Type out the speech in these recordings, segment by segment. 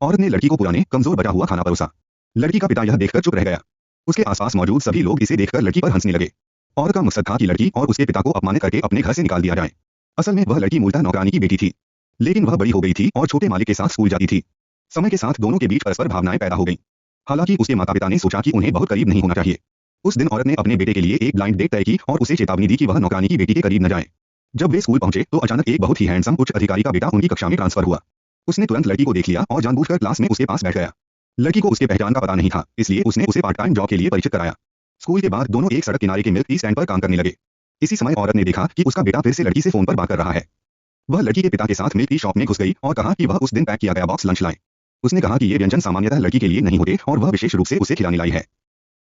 औरत ने लड़की को पुराने कमजोर बचा हुआ खाना परोसा। लड़की का पिता यह देखकर चुप रह गया। उसके आसपास मौजूद सभी लोग इसे देखकर लड़की पर हंसने लगे। औरत का मकसद था कि लड़की और उसके पिता को अपमानित करके अपने घर से निकाल दिया जाए। असल में वह लड़की मूलतः नौकरानी की बेटी थी, लेकिन वह बड़ी हो गई थी और छोटे मालिक के साथ स्कूल जाती थी। समय के साथ दोनों के बीच परस्पर भावनाएं पैदा हो गईं। हालांकि उसके माता पिता ने सोचा कि उन्हें बहुत करीब नहीं होना चाहिए। उस दिन औरत ने अपने बेटे के लिए एक ब्लाइंड डेट तय की और उसे चेतावनी दी कि वह नौकरानी की बेटी के करीब न जाए। जब वे स्कूल पहुंचे तो अचानक एक बहुत ही हैंडसम उच्च अधिकारी का बेटा उनकी कक्षा में ट्रांसफर हुआ। उसने तुरंत लड़की को देख लिया और जानबूझकर क्लास में उसके पास बैठ गया। लड़की को उसके पहचान का पता नहीं था, इसलिए उसने उसे पार्ट टाइम जॉब के लिए परिचित कराया। स्कूल के बाद दोनों एक सड़क किनारे के मिल्क टी स्टैंड पर काम करने लगे। इसी समय औरत ने देखा कि उसका बेटा फिर से लड़की से फोन पर बात कर रहा है। वह लड़की के पिता के साथ मिल्क टी शॉप में घुस गई और कहा कि वह उस दिन पैक किया गया बॉक्स लंच लाए। उसने कहा कि ये व्यंजन सामान्यतः लड़की के लिए नहीं होते और वह विशेष रूप से उसे खिलाने लाई है।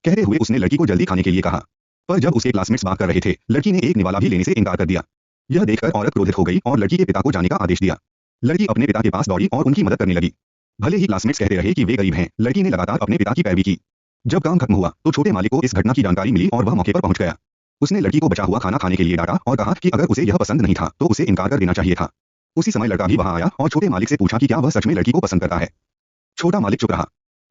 कहते हुए उसने लड़की को जल्दी खाने के लिए कहा। पर जब उसके क्लासमेट्स बात कर रहे थे, लड़की ने एक निवाला भी लेने से इनकार कर दिया। यह देखकर औरत क्रोधित हो गई और लड़की के पिता को जाने का आदेश दिया। लड़की अपने पिता के पास दौड़ी और उनकी मदद करने लगी। भले ही क्लासमेट्स कहते रहे कि वे गरीब हैं, लड़की ने लगातार अपने पिता की पैरवी की। जब काम खत्म हुआ तो छोटे मालिक को इस घटना की जानकारी मिली और वह मौके पर पहुंच गया। उसने लड़की को बचा हुआ खाना खाने के लिए डांटा और कहा कि अगर उसे यह पसंद नहीं था तो उसे इनकार कर देना चाहिए था। उसी समय लड़का भी वहां आया और छोटे मालिक से पूछा कि क्या वह सच में लड़की को पसंद करता है। छोटा मालिक चुप रहा।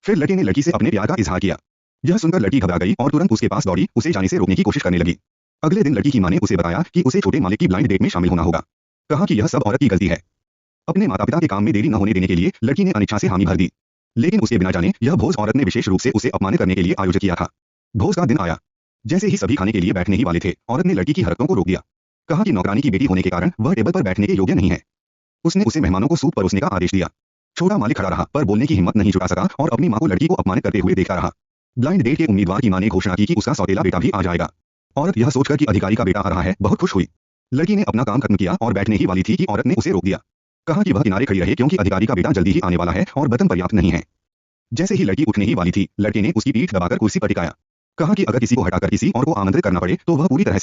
फिर लड़के ने लड़की से अपने प्यार का इजहार किया। यह सुनकर लड़की घबरा गई और तुरंत उसके पास दौड़ी, उसे जाने से रोकने की कोशिश करने लगी। अगले दिन लड़की की मां ने उसे बताया कि उसे छोटे मालिक की ब्लाइंड डेट में शामिल होना होगा। कहा कि यह सब औरत की गलती है। अपने माता पिता के काम में देरी न होने देने के लिए लड़की ने अनिच्छा से हामी भर दी। लेकिन उसके बिना जाने यह भोज औरत ने विशेष रूप से उसे अपमानित करने के लिए आयोजित किया था। भोज का दिन आया। जैसे ही सभी खाने के लिए बैठने ही वाले थे, औरत ने लड़की की हरकतों को रोक दिया। कहा कि नौकरानी की बेटी होने के कारण वह टेबल पर बैठने के योग्य नहीं है। उसने उसे मेहमानों को सूप परोसने का आदेश दिया। छोटा मालिक खड़ा रहा पर बोलने की हिम्मत नहीं जुटा सका और अपनी मां को लड़की को अपमानित करते हुए देखता रहा। ब्लाइंड डेट के उम्मीदवार की मां ने घोषणा की कि उसका सौतेला बेटा भी आ जाएगा। औरत यह सोचकर कि अधिकारी का बेटा आ रहा है, बहुत खुश हुई। लड़की ने अपना काम खत्म किया और बैठने ही वाली थी कि औरत ने उसे रोक दिया। कहा कि वह किनारे खड़ी रहे क्योंकि अधिकारी का बेटा जल्दी ही आने वाला है और बर्तन पर्याप्त नहीं है। जैसे ही लड़की उठने ही वाली थी, लड़के ने उसकी पीठ दबाकर कुर्सी पर टिकाया। कहा कि अगर किसी को हटाकर किसी और को आमंत्रित करना पड़े तो वह पूरी तरह से